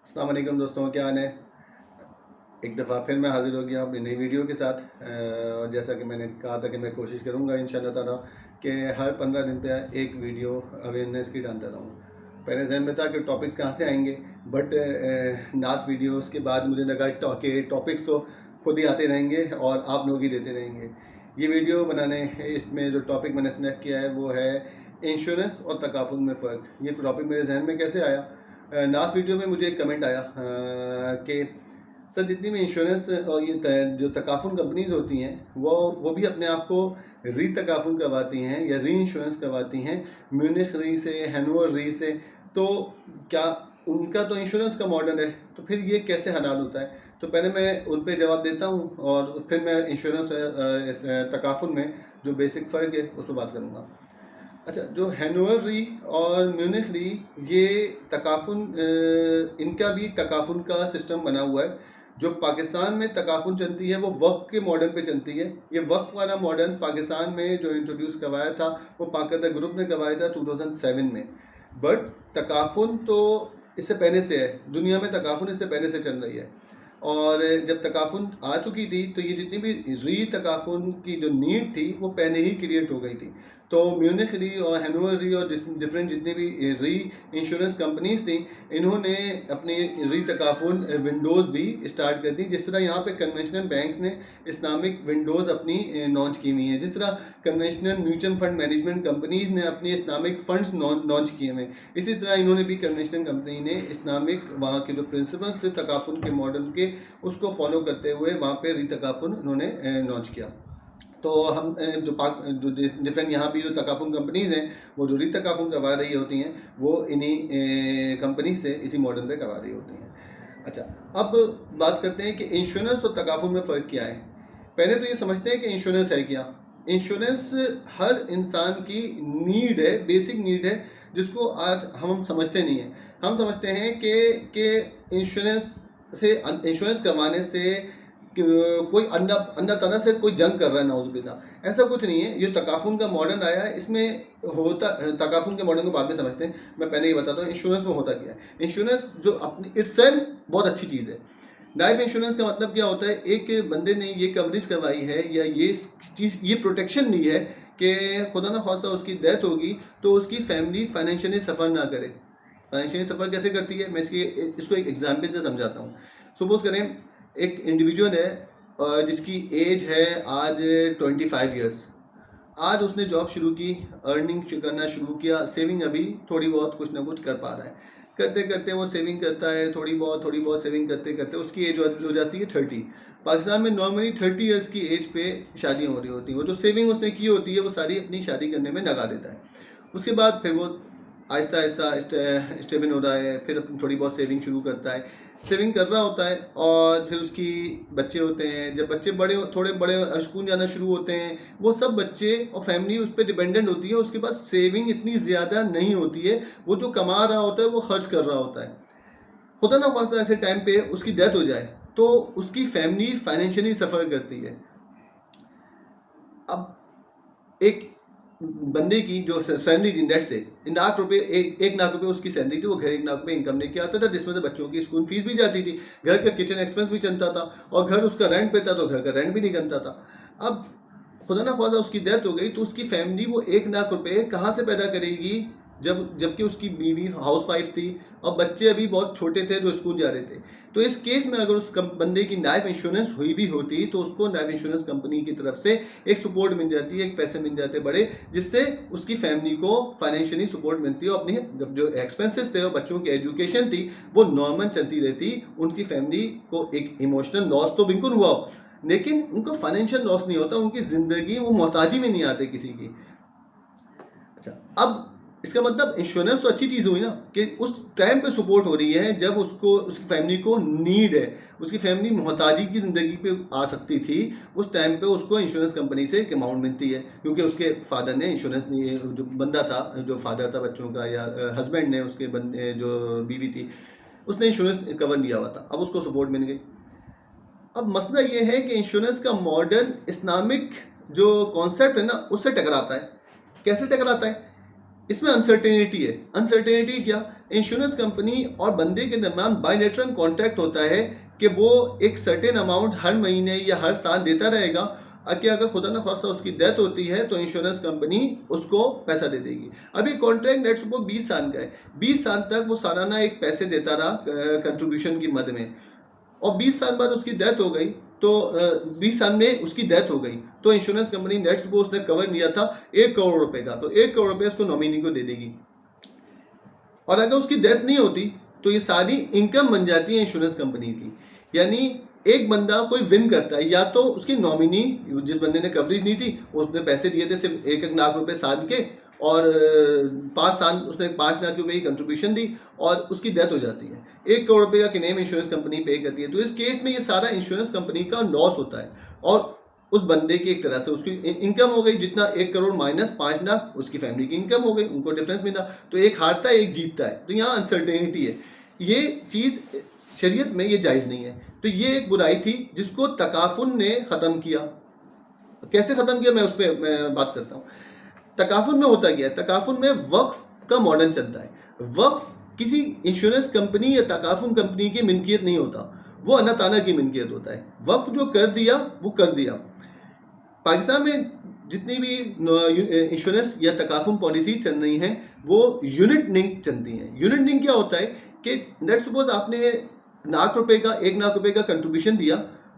अस्सलाम वालेकुम दोस्तों, क्या हाल है। एक दफ़ा फिर मैं हाज़िर हो गया अपनी नई वीडियो के साथ। और जैसा कि मैंने कहा था कि मैं कोशिश करूँगा इंशाल्लाह ताला कि हर 15 दिन पे एक वीडियो अवेयरनेस की डालता रहूँ। पहले जहन में था कि टॉपिक्स कहाँ से आएंगे, बट लास्ट वीडियोस के बाद मुझे लगा कि टॉपिक्स तो खुद ही आते रहेंगे और आप लोग ही देते रहेंगे। ये वीडियो बनाने इसमें जो टॉपिक मैंने सेलेक्ट किया है वो है इंश्योरेंस और तकाफुल में फ़र्क। ये टॉपिक मेरे जहन में कैसे आया, लास्ट वीडियो में मुझे एक कमेंट आया कि सर जितनी भी इंश्योरेंस और ये जो तकाफुल कंपनीज होती हैं वो भी अपने आप को री तकाफुल करवाती हैं या री इंश्योरेंस करवाती हैं म्यूनिख री से, हैनोवर री से। तो क्या उनका तो इंश्योरेंस का मॉडल है, तो फिर ये कैसे हलाल होता है। तो पहले मैं उन पे जवाब देता हूँ और फिर मैं इंश्योरेंस तकाफुल में जो बेसिक फ़र्क है उस पर बात करूँगा। अच्छा, जो हैनोवर री और म्यूनिख री, ये तकाफुन इनका भी तकाफुन का सिस्टम बना हुआ है। जो पाकिस्तान में तकाफुन चलती है वो वक्फ के मॉडल पे चलती है। ये वक्फ वाला मॉडल पाकिस्तान में जो इंट्रोड्यूस करवाया था वो पाकिस्तान ग्रुप ने करवाया था 2007 में। बट तकाफुन तो इससे पहले से है, दुनिया में तकाफुन इससे पहले से चल रही है। और जब तकाफुन आ चुकी थी तो ये जितनी भी री तकाफुन की जो नीड थी वो पहले ही क्रिएट हो गई थी। तो म्यूनिख री और हैनोवर री और डिफरेंट जितनी भी री इंश्योरेंस कंपनीज थी, इन्होंने अपनी री तकाफुन विंडोज़ भी स्टार्ट कर दी। जिस तरह यहाँ पे कन्वेंशनल बैंक्स ने इस्लामिक विंडोज़ अपनी लॉन्च की हुई हैं, जिस तरह conventional mutual fund management companies ने अपने इस्लामिक फंड्स लॉन्च किए हुए, इसी तरह इन्होंने भी कन्वेंशनल कंपनी ने इस्लामिक वहाँ के जो प्रिंसिपल्स थे तकाफुन के मॉडल के, उसको फॉलो करते हुए वहाँ पे री तकाफुन उन्होंने लॉन्च किया। तो हम जो डिफरेंट यहाँ भी जो तकाफुन कंपनीज हैं वो जो री तकाफुन करवा रही होती हैं वो इन्हीं कंपनी से इसी मॉडल पे करवा रही होती हैं। अच्छा, अब बात करते हैं कि इंश्योरेंस और तकाफुन में फ़र्क क्या है। पहले तो ये समझते हैं कि इंश्योरेंस है क्या। इंश्योरेंस हर इंसान की नीड है, बेसिक नीड है, जिसको आज हम समझते नहीं हैं। हम समझते हैं कि इंश्योरेंस करवाने से कोई अल्लाह ताला से कोई जंग कर रहा है, नाउज़ुबिल्लाह। ऐसा कुछ नहीं है। ये तकाफुन का मॉडल आया है, इसमें होता तकाफुन के मॉडल को बाद में समझते हैं। मैं पहले ये बताता हूँ इंश्योरेंस में होता क्या है। इंश्योरेंस जो अपनी इटसेल्फ बहुत अच्छी चीज़ है। लाइफ इंश्योरेंस का मतलब क्या होता है, एक बंदे ने ये कवरेज करवाई है या ये चीज़, ये प्रोटेक्शन ली है कि खुदा ना खास्ता उसकी डेथ होगी तो उसकी फैमिली फाइनेंशियली सफ़र ना करे। फाइनेंशियली सफ़र कैसे करती है, मैं इसको एक एग्जाम्पल से समझाता हूँ। सपोज करें एक इंडिविजुअल है जिसकी एज है आज 25 ईयर्स। आज उसने जॉब शुरू की, अर्निंग करना शुरू किया, सेविंग अभी थोड़ी बहुत कुछ ना कुछ कर पा रहा है। करते करते वो सेविंग करता है, थोड़ी बहुत सेविंग करते करते उसकी एज हो जाती है 30। पाकिस्तान में नॉर्मली 30 ईयर्स की एज पे शादियाँ हो रही होती हैं। वो जो सेविंग उसने की होती है वो सारी अपनी शादी करने में लगा देता है। उसके बाद फिर वो आहिस्ता आहिस्ता स्टेबल हो रहा है, फिर थोड़ी बहुत सेविंग शुरू करता है, सेविंग कर रहा होता है और फिर उसकी बच्चे होते हैं। जब बच्चे थोड़े बड़े स्कूल जाना शुरू होते हैं, वो सब बच्चे और फैमिली उस पर डिपेंडेंट होती है। उसके पास सेविंग इतनी ज़्यादा नहीं होती है, वो जो कमा रहा होता है वो खर्च कर रहा होता है। खुदा ना खास्ता ऐसे टाइम पे उसकी डेथ हो जाए तो उसकी फैमिली फाइनेंशियली सफ़र करती है। अब एक बंदे की जो सैलरी थी, नेट से लाख रुपए, एक लाख रुपए उसकी सैलरी थी, वो घर 1 लाख रुपए इनकम लेके आता था, जिसमें से बच्चों की स्कूल फीस भी जाती थी, घर का किचन एक्सपेंस भी चलता था और घर उसका रेंट पे था तो घर का रेंट भी निकलता था। अब खुदा ना ख्वास्ता उसकी डेथ हो गई तो उसकी फैमिली वो 1 लाख रुपए कहाँ से पैदा करेगी, जबकि उसकी बीवी हाउस वाइफ थी और बच्चे अभी बहुत छोटे थे जो स्कूल जा रहे थे। तो इस केस में अगर उस बंदे की लाइफ इंश्योरेंस हुई भी होती तो उसको लाइफ इंश्योरेंस कंपनी की तरफ से एक सपोर्ट मिल जाती है, एक पैसे मिल जाते बड़े, जिससे उसकी फैमिली को फाइनेंशियली सपोर्ट मिलती है और अपनी जो एक्सपेंसेस थे और बच्चों की एजुकेशन थी वो नॉर्मल चलती रहती। उनकी फैमिली को एक इमोशनल लॉस तो बिल्कुल हुआ हो, लेकिन उनको फाइनेंशियल लॉस नहीं होता, उनकी ज़िंदगी वो मोहताजी में नहीं आते किसी की। अच्छा, अब इसका मतलब इंश्योरेंस तो अच्छी चीज़ हुई ना कि उस टाइम पे सपोर्ट हो रही है जब उसको, उसकी फैमिली को नीड है, उसकी फैमिली मोहताजी की ज़िंदगी पे आ सकती थी, उस टाइम पे उसको इंश्योरेंस कंपनी से एक अमाउंट मिलती है, क्योंकि उसके फादर ने इंश्योरेंस नहीं, जो बंदा था, जो फादर था बच्चों का या हस्बैंड ने, उसके बंदे जो बीवी थी उसने इंश्योरेंस कवर लिया हुआ था, अब उसको सपोर्ट मिल गई। अब मसला ये है कि इंश्योरेंस का मॉडल इस्लामिक जो कॉन्सेप्ट है ना उससे टकराता है। कैसे टकराता है? इसमें अनसर्टेनिटी है। अनसर्टेनिटी क्या, इंश्योरेंस कंपनी और बंदे के दरमियान बायलैटरल कॉन्ट्रैक्ट होता है कि वो एक सर्टेन अमाउंट हर महीने या हर साल देता रहेगा, कि अगर खुदा न खास्ता उसकी डेथ होती है तो इंश्योरेंस कंपनी उसको पैसा दे देगी। अभी कॉन्ट्रैक्ट लेट्स सपोज 20 साल का है, 20 साल तक वो सालाना एक पैसे देता रहा कंट्रीब्यूशन की मद में, और 20 साल बाद उसकी डेथ हो गई तो 20 साल में उसकी डेथ हो गई तो इंश्योरेंस कंपनी नेट सपोज उसने कवर लिया था 1 करोड़ रुपए का, तो 1 करोड़ रुपए उसको नॉमिनी को दे देगी। और अगर उसकी डेथ नहीं होती तो ये सारी इनकम बन जाती है इंश्योरेंस कंपनी की। यानी एक बंदा कोई विन करता है, या तो उसकी नॉमिनी जिस बंदे ने कवरेज दी थी उसने पैसे दिए थे सिर्फ 1 लाख रुपए साल के, और 5 साल उसने 5 लाख रुपए की कंट्रीब्यूशन दी और उसकी डेथ हो जाती है, 1 करोड़ रुपए का क्लेम इंश्योरेंस कंपनी पे करती है। तो इस केस में ये सारा इंश्योरेंस कंपनी का लॉस होता है, और उस बंदे की एक तरह से उसकी इनकम हो गई, जितना 1 करोड़ माइनस 5 लाख उसकी फैमिली की इनकम हो गई, उनको डिफरेंस मिला। तो एक हारता है एक जीतता है, तो यहाँ अनसर्टेनिटी है। ये चीज़ शरीयत में ये जायज़ नहीं है। तो ये एक बुराई थी जिसको तकाफुन ने ख़त्म किया। कैसे ख़त्म किया मैं उस पर मैं बात करता हूँ। तकाफुन में होता क्या है, तकाफुन में वक्फ का मॉडल चलता है। वक्फ किसी इंश्योरेंस कंपनी या तकाफुन कंपनी की मिल्कियत नहीं होता, वो अल्लाह ताला की मिल्कियत होता है। वक्फ जो कर दिया वो कर दिया। पाकिस्तान में जितनी भी इंश्योरेंस या तकाफुन पॉलिसीज चल रही हैं वो यूनिट लिंक चलती हैं। यूनिट लिंक क्या होता है कि लेट्स सपोज आपने 1 लाख रुपए का कंट्रीब्यूशन दिया,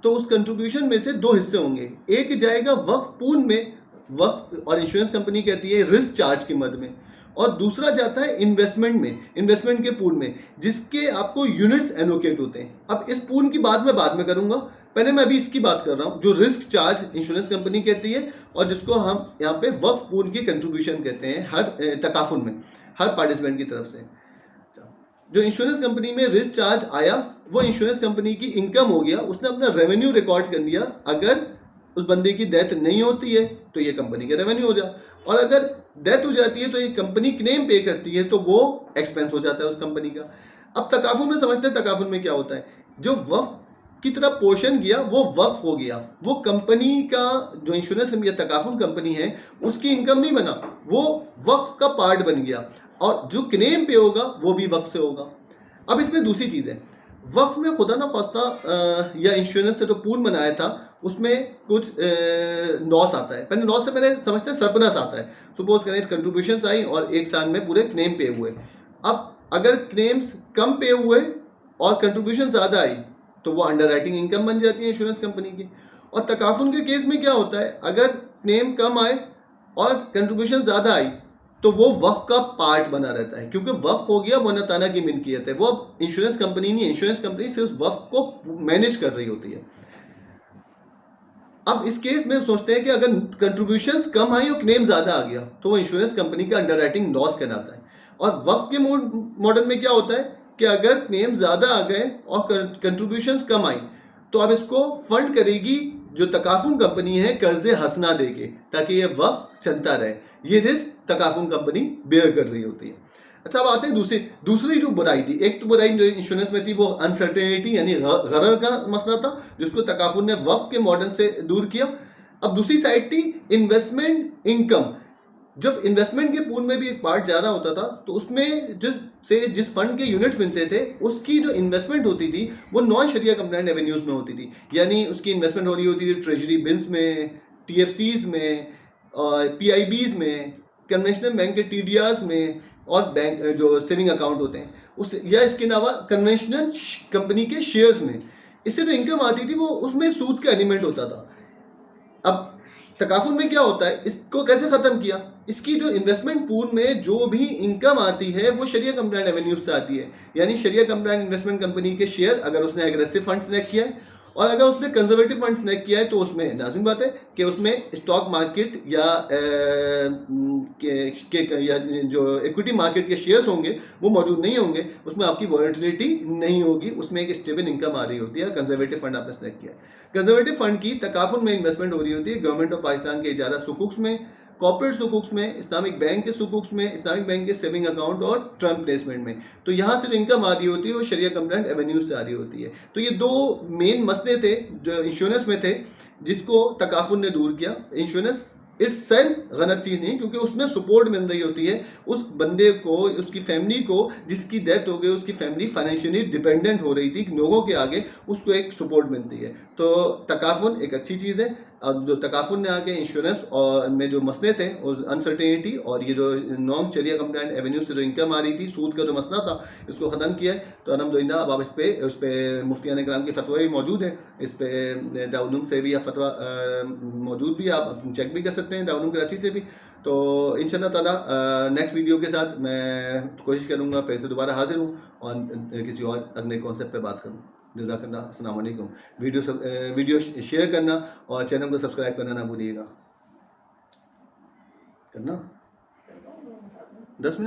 तो उस कंट्रीब्यूशन में से 2 हिस्से होंगे। एक जाएगा वक्फ पूल में, वक्फ और इंश्योरेंस कंपनी कहती है रिस्क चार्ज की मद में, और दूसरा जाता है इन्वेस्टमेंट में, इन्वेस्टमेंट के पूल में, जिसके आपको यूनिट्स एलोकेट होते हैं। अब इस पूल की बात मैं बाद में करूंगा, पहले मैं अभी इसकी बात कर रहा हूं जो रिस्क चार्ज इंश्योरेंस कंपनी कहती है, और जिसको हम यहाँ पे वक्फ पूल की कंट्रीब्यूशन कहते हैं हर तकाफुन में, हर पार्टिसिपेंट की तरफ से। जो इंश्योरेंस कंपनी में रिस्क चार्ज आया वो इंश्योरेंस कंपनी की इनकम हो गया, उसने अपना रेवेन्यू रिकॉर्ड कर लिया। अगर उस बंदे की डेथ नहीं होती है तो ये कंपनी का रेवेन्यू हो जा, और अगर डेथ हो जाती है तो ये कंपनी क्लेम पे करती है तो वो एक्सपेंस हो जाता है उस कंपनी का। अब तकाफुन में समझते हैं तकाफुन में क्या होता है, जो वक्फ की तरह पोर्शन गया वो वक्फ हो गया, वो कंपनी का जो इंश्योरेंस या तकाफुन कंपनी है उसकी इनकम नहीं बना, वो वक्फ का पार्ट बन गया, और जो क्लेम पे होगा वो भी वक्फ से होगा। अब इसमें दूसरी चीज़ है, वक्फ में खुदा ना खास्ता या इंश्योरेंस से तो पूल बनाया था उसमें कुछ लॉस आता है। पहले लॉस से पहले समझते हैं सरप्लस आता है। सपोज करें कंट्रीब्यूशन आई और 1 साल में पूरे क्लेम पे हुए। अब अगर क्लेम्स कम पे हुए और कंट्रीब्यूशन ज़्यादा आई तो वो अंडर राइटिंग इनकम बन जाती है इंश्योरेंस कंपनी की। और तकाफुन के केस में क्या होता है, अगर क्लेम कम आए और कंट्रीब्यूशन ज़्यादा आई तो वो वक्फ का पार्ट बना रहता है, क्योंकि वक्फ हो गया वो अल्लाह ताला की मिल्कियत है, वो अब इंश्योरेंस कंपनी नहीं है। इंश्योरेंस कंपनी सिर्फ वक्फ को मैनेज कर रही होती है। अब इस केस में सोचते हैं कि अगर कंट्रीब्यूशंस कम आई और क्लेम ज़्यादा आ गया तो वो इंश्योरेंस कंपनी का अंडर राइटिंग लॉस कहलाता है। और वक्फ के मॉडल में क्या होता है कि अगर क्लेम ज़्यादा आ गए और कंट्रीब्यूशंस कम आई तो अब इसको फंड करेगी जो तकाफुन कंपनी है कर्जे हसना देके, ताकि ये वक्फ चलता रहे। ये रिस्क तकाफुन कंपनी बेयर कर रही होती है। अच्छा, अब आते हैं दूसरी जो बुराई थी। एक तो बुराई जो इंश्योरेंस में थी वो अनसर्टेनिटी यानी गरर का मसला था, जिसको तकाफुन ने वक्फ के मॉडल से दूर किया। अब दूसरी साइड थी इन्वेस्टमेंट इनकम। जब इन्वेस्टमेंट के पूल में भी एक पार्ट ज़्यादा होता था तो उसमें जिस फंड के यूनिट्स मिलते थे उसकी जो इन्वेस्टमेंट होती थी वो नॉन शरिया कंप्लायंट एवेन्यूज़ में होती थी। यानी उसकी इन्वेस्टमेंट हो रही होती थी ट्रेजरी बिल्स में, TFCs में, PIBs में, कन्वेंशनल बैंक के TDRs में, और बैंक जो सेविंग अकाउंट होते हैं उस, या इसके अलावा कन्वेंशनल कंपनी के शेयर्स में। इससे जो इनकम आती थी वो उसमें सूद का एलिमेंट होता था। अब तकाफुन में क्या होता है, इसको कैसे ख़त्म किया, इसकी जो इन्वेस्टमेंट पूल में जो भी इनकम आती है वो शरिया कंप्लायंट एवेन्यूज से आती है। यानी शरिया कंप्लायंट इन्वेस्टमेंट कंपनी के शेयर, अगर उसने एग्रेसिव फंड सेलेक्ट किया है और अगर उसने कंजर्वेटिव फंड सेलेक्ट किया है तो उसमें लाज़िम बात है कि उसमें स्टॉक मार्केट या जो इक्विटी मार्केट के शेयर्स होंगे वो मौजूद नहीं होंगे, उसमें आपकी वॉलेटिलिटी नहीं होगी, उसमें एक स्टेबल इनकम आ रही होती है। कंजर्वेटिव फंड आपने सेलेक्ट किया है। कंजर्वेटिव फंड की तकाफुन में इन्वेस्टमेंट हो रही होती है गवर्नमेंट ऑफ पाकिस्तान के इजारा सुकूक्स में, कॉर्पोरेट सुकूक्स में, इस्लामिक बैंक के सुकूक्स में, इस्लामिक बैंक के सेविंग अकाउंट और टर्म प्लेसमेंट में। तो यहाँ से जो इनकम आ रही होती है वो शरिया कंप्लायंट एवेन्यूज से आ रही होती है। तो ये 2 मेन मसले थे जो इंश्योरेंस में थे जिसको तकाफुन ने दूर किया। इंश्योरेंस इट्स सेल्फ गलत चीज़ नहीं, क्योंकि उसमें सपोर्ट मिल रही होती है उस बंदे को, उसकी फैमिली को, जिसकी डेथ हो गई, उसकी फैमिली फाइनेंशियली डिपेंडेंट हो रही थी लोगों के आगे, उसको एक सपोर्ट मिलती है। तो तकाफुन एक अच्छी चीज़ है। अब जो तकाफुन ने आके इंश्योरेंस और में जो मसले थे, और अनसर्टेनिटी, और ये जो नॉन शरिया कंप्लाइंट एवेन्यू से जो इनकम आ रही थी, सूद का जो मसला था, इसको ख़त्म किया है। तो अल्हम्दुलिल्लाह अब आप उस पर मुफ्तियान कराम के फतवा भी मौजूद है, इस पर दाउलूम से भी आप फतवा मौजूद भी, आप चेक भी कर सकते हैं दाउलूम कराची से भी। तो इंशाल्लाह ताला नेक्स्ट वीडियो के साथ मैं कोशिश करूँगा फिर से दोबारा हाजिर हूँ और किसी और अगले कॉन्सेप्ट पे बात करूँ। जज़ाकल्लाह, अस्सलाम वालेकुम। वीडियो शेयर करना और चैनल को सब्सक्राइब करना ना भूलिएगा। करना 10 मिनट।